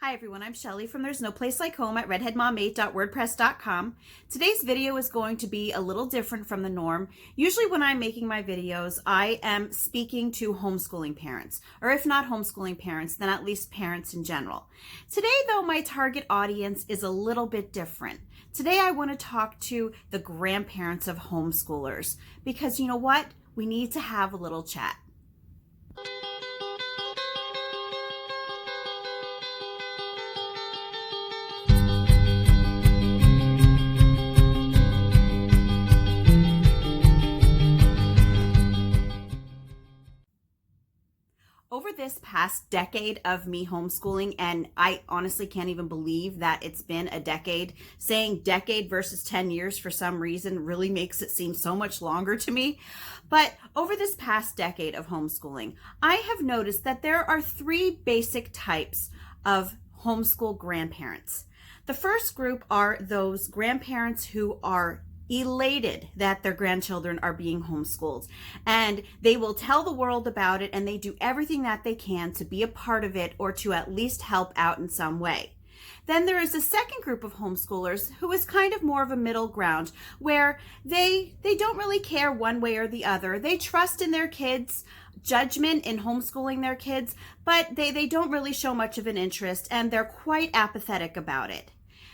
Hi everyone, I'm Shelly from There's No Place Like Home at redheadmom8.wordpress.com. Today's video is going to be a little different from the norm. Usually when I'm making my videos, I am speaking to homeschooling parents, or if not homeschooling parents, then at least parents in general. Today though, my target audience is a little bit different. Today I want to talk to the grandparents of homeschoolers because you know what? We need to have a little chat. Over this past decade of me homeschooling, and I honestly can't even believe that it's been a decade. Saying decade versus 10 years for some reason really makes it seem so much longer to me. But over this past decade of homeschooling, I have noticed that there are three basic types of homeschool grandparents. The first group are those grandparents who are elated that their grandchildren are being homeschooled, and they will tell the world about it, and they do everything that they can to be a part of it or to at least help out in some way. Then there is a second group of homeschoolers who is kind of more of a middle ground, where they don't really care one way or the other. They trust in their kids' judgment in homeschooling their kids, but they don't really show much of an interest, and they're quite apathetic about it.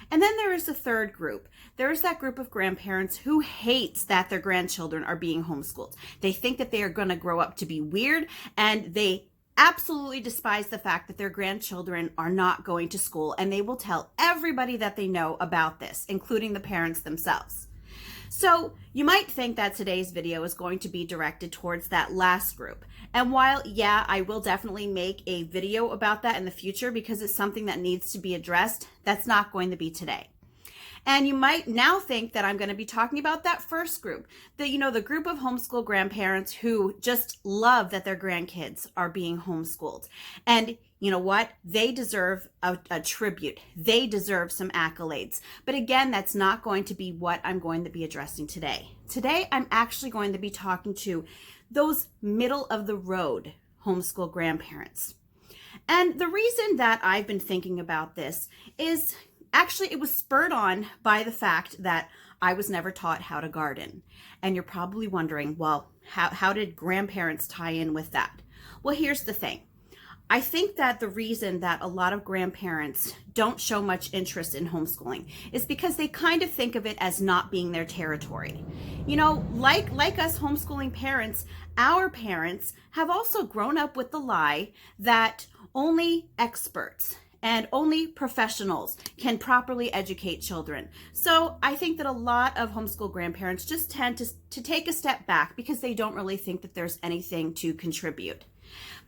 And then there is the third group. There is that group of grandparents who hates that their grandchildren are being homeschooled. They think that they are going to grow up to be weird, and they absolutely despise the fact that their grandchildren are not going to school, and they will tell everybody that they know about this, including the parents themselves. So you might think that today's video is going to be directed towards that last group. And while, yeah, I will definitely make a video about that in the future because it's something that needs to be addressed, that's not going to be today. And you might now think that I'm going to be talking about that first group, the group of homeschool grandparents who just love that their grandkids are being homeschooled. And you know what? They deserve a tribute. They deserve some accolades. But again, that's not going to be what I'm going to be addressing today. Today, I'm actually going to be talking to those middle of the road homeschool grandparents. And the reason that I've been thinking about this is actually, it was spurred on by the fact that I was never taught how to garden. And you're probably wondering, well, how did grandparents tie in with that? Well, here's the thing. I think that the reason that a lot of grandparents don't show much interest in homeschooling is because they kind of think of it as not being their territory. Like us homeschooling parents, our parents have also grown up with the lie that only experts and only professionals can properly educate children. So I think that a lot of homeschool grandparents just tend to take a step back because they don't really think that there's anything to contribute.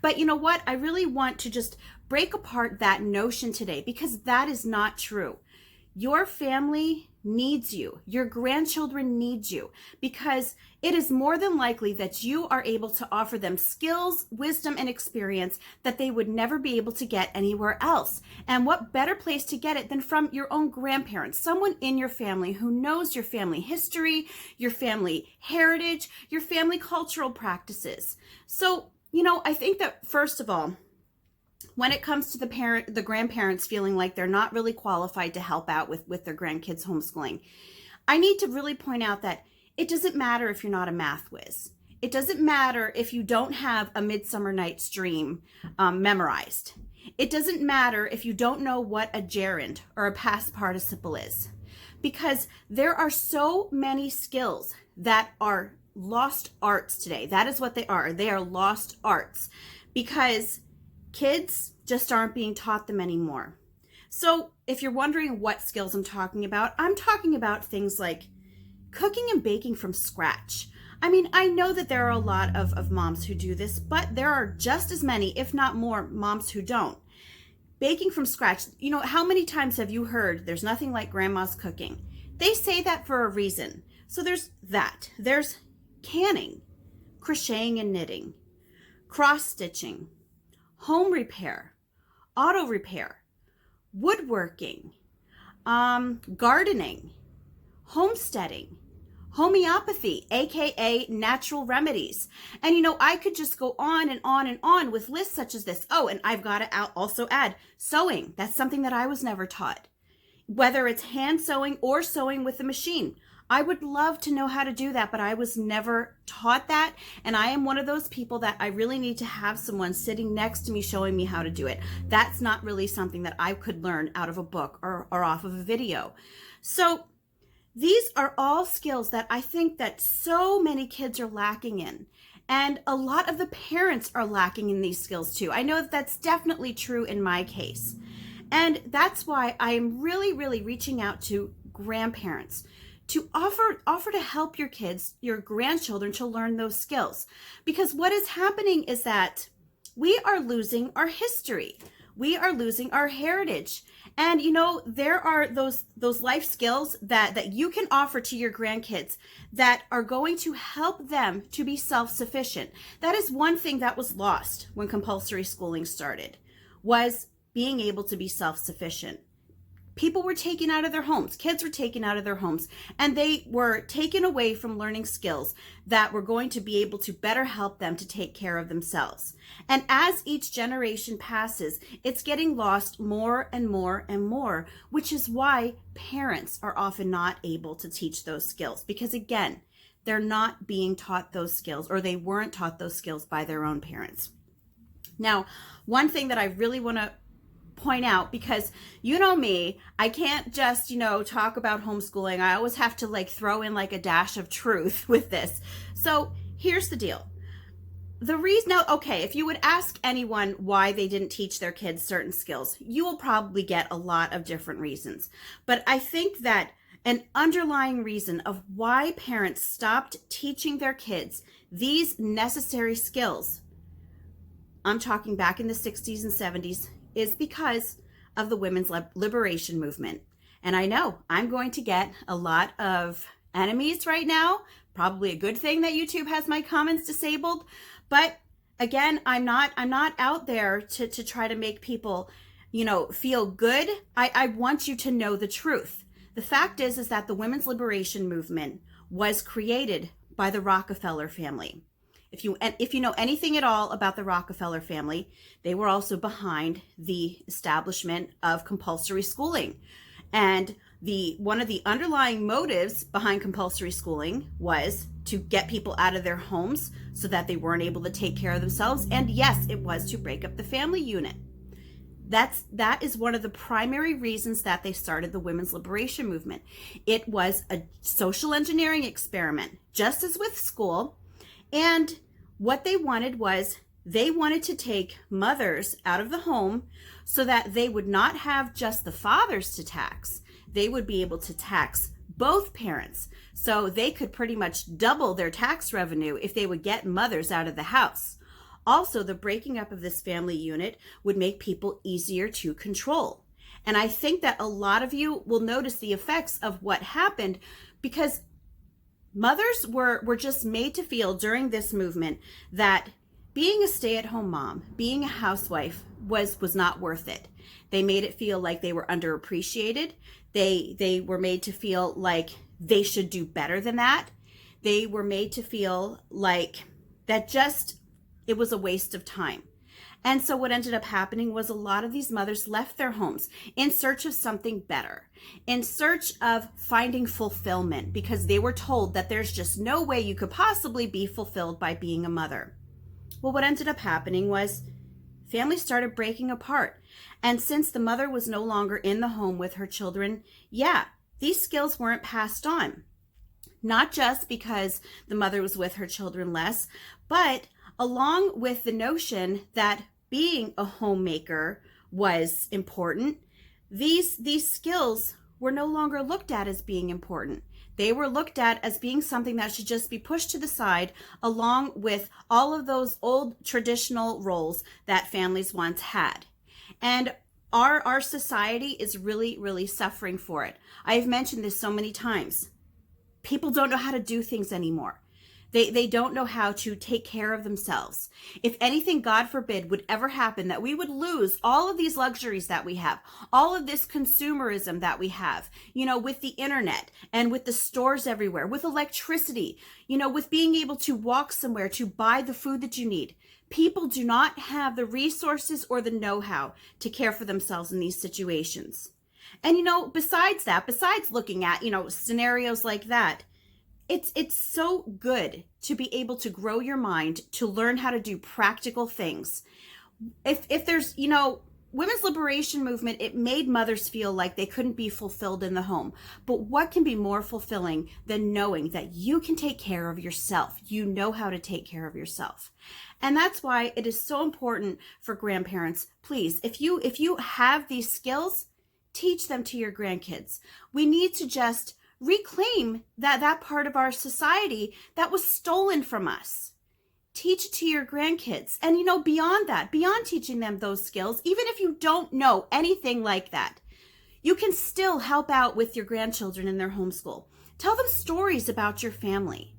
But you know what? I really want to just break apart that notion today because that is not true. Your family needs you. Your grandchildren need you because it is more than likely that you are able to offer them skills, wisdom, and experience that they would never be able to get anywhere else. And what better place to get it than from your own grandparents, someone in your family who knows your family history, your family heritage, your family cultural practices. So, I think that first of all, when it comes to the grandparents feeling like they're not really qualified to help out with their grandkids homeschooling, I need to really point out that it doesn't matter if you're not a math whiz. It doesn't matter if you don't have a Midsummer Night's Dream memorized. It doesn't matter if you don't know what a gerund or a past participle is, because there are so many skills that are lost arts today. That is what they are. They are lost arts because kids just aren't being taught them anymore. So if you're wondering what skills I'm talking about things like cooking and baking from scratch. I mean, I know that there are a lot of moms who do this, but there are just as many, if not more, moms who don't. Baking from scratch. How many times have you heard there's nothing like grandma's cooking? They say that for a reason. So there's that. There's canning, crocheting and knitting, cross-stitching, home repair, auto repair, woodworking, gardening, homesteading, homeopathy, aka natural remedies. And I could just go on and on and on with lists such as this. Oh, and I've got to also add sewing. That's something that I was never taught. Whether it's hand sewing or sewing with a machine. I would love to know how to do that, but I was never taught that. And I am one of those people that I really need to have someone sitting next to me showing me how to do it. That's not really something that I could learn out of a book or off of a video. So these are all skills that I think that so many kids are lacking in. And a lot of the parents are lacking in these skills too. I know that that's definitely true in my case. And that's why I am really, really reaching out to grandparents to offer to help your kids, your grandchildren, to learn those skills. Because what is happening is that we are losing our history. We are losing our heritage. And there are those life skills that you can offer to your grandkids that are going to help them to be self-sufficient. That is one thing that was lost when compulsory schooling started, was being able to be self-sufficient. People were taken out of their homes. Kids were taken out of their homes, and they were taken away from learning skills that were going to be able to better help them to take care of themselves. And as each generation passes, it's getting lost more and more and more, which is why parents are often not able to teach those skills, because again, they're not being taught those skills, or they weren't taught those skills by their own parents. Now, one thing that I really want to point out, because me, I can't just talk about homeschooling. I always have to throw in a dash of truth with this. So here's the deal. The reason, now, okay, if you would ask anyone why they didn't teach their kids certain skills, you will probably get a lot of different reasons. But I think that an underlying reason of why parents stopped teaching their kids these necessary skills, I'm talking back in the 60s and 70s, is because of the women's liberation movement. And I know I'm going to get a lot of enemies right now. Probably a good thing that YouTube has my comments disabled. But again, I'm not out there to try to make people, feel good. I want you to know the truth. The fact is that the women's liberation movement was created by the Rockefeller family. If you know anything at all about the Rockefeller family, they were also behind the establishment of compulsory schooling. And one of the underlying motives behind compulsory schooling was to get people out of their homes so that they weren't able to take care of themselves. And yes, it was to break up the family unit. That is one of the primary reasons that they started the women's liberation movement. It was a social engineering experiment, just as with school. And what they wanted was, they wanted to take mothers out of the home so that they would not have just the fathers to tax. They would be able to tax both parents. So they could pretty much double their tax revenue if they would get mothers out of the house. Also, the breaking up of this family unit would make people easier to control. And I think that a lot of you will notice the effects of what happened, because mothers were just made to feel during this movement that being a stay-at-home mom, being a housewife was not worth it. They made it feel like they were underappreciated. They were made to feel like they should do better than that. They were made to feel like that it was a waste of time. And so what ended up happening was a lot of these mothers left their homes in search of something better, in search of finding fulfillment, because they were told that there's just no way you could possibly be fulfilled by being a mother. Well, what ended up happening was families started breaking apart. And since the mother was no longer in the home with her children, these skills weren't passed on. Not just because the mother was with her children less, but along with the notion that being a homemaker was important, these skills were no longer looked at as being important. They were looked at as being something that should just be pushed to the side, along with all of those old traditional roles that families once had. And our society is really, really suffering for it. I've mentioned this so many times. People don't know how to do things anymore. They don't know how to take care of themselves. If anything, God forbid, would ever happen, that we would lose all of these luxuries that we have, all of this consumerism that we have, with the internet and with the stores everywhere, with electricity, with being able to walk somewhere to buy the food that you need. People do not have the resources or the know-how to care for themselves in these situations. And, besides looking at, scenarios like that, it's so good to be able to grow your mind, to learn how to do practical things. If there's, women's liberation movement, it made mothers feel like they couldn't be fulfilled in the home. But what can be more fulfilling than knowing that you can take care of yourself? You know how to take care of yourself. And that's why it is so important for grandparents. Please, if you have these skills, teach them to your grandkids. We need to just reclaim that part of our society that was stolen from us. Teach it to your grandkids. And beyond that, beyond teaching them those skills, even if you don't know anything like that, you can still help out with your grandchildren in their homeschool. Tell them stories about your family.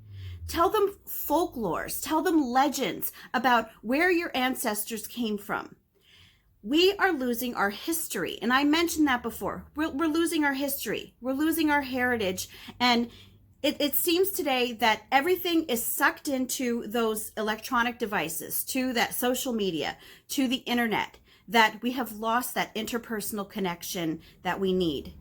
Tell them folklores. Tell them legends about where your ancestors came from. We are losing our history. And I mentioned that before. We're losing our history. We're losing our heritage. And it seems today that everything is sucked into those electronic devices, to that social media, to the internet, that we have lost that interpersonal connection that we need.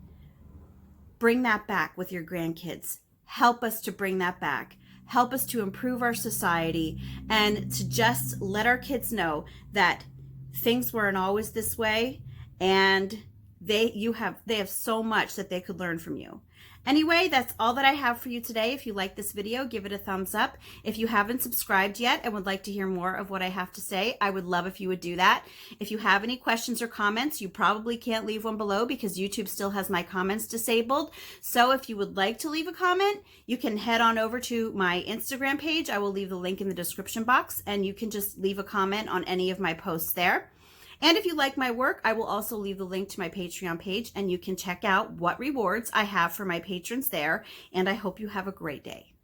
Bring that back with your grandkids. Help us to bring that back. Help us to improve our society, and to just let our kids know that things weren't always this way, and they have so much that they could learn from you. Anyway, that's all that I have for you today. If you like this video, give it a thumbs up. If you haven't subscribed yet and would like to hear more of what I have to say, I would love if you would do that. If you have any questions or comments, you probably can't leave one below because YouTube still has my comments disabled. So if you would like to leave a comment, you can head on over to my Instagram page. I will leave the link in the description box, and you can just leave a comment on any of my posts there. And if you like my work, I will also leave the link to my Patreon page, and you can check out what rewards I have for my patrons there. And I hope you have a great day.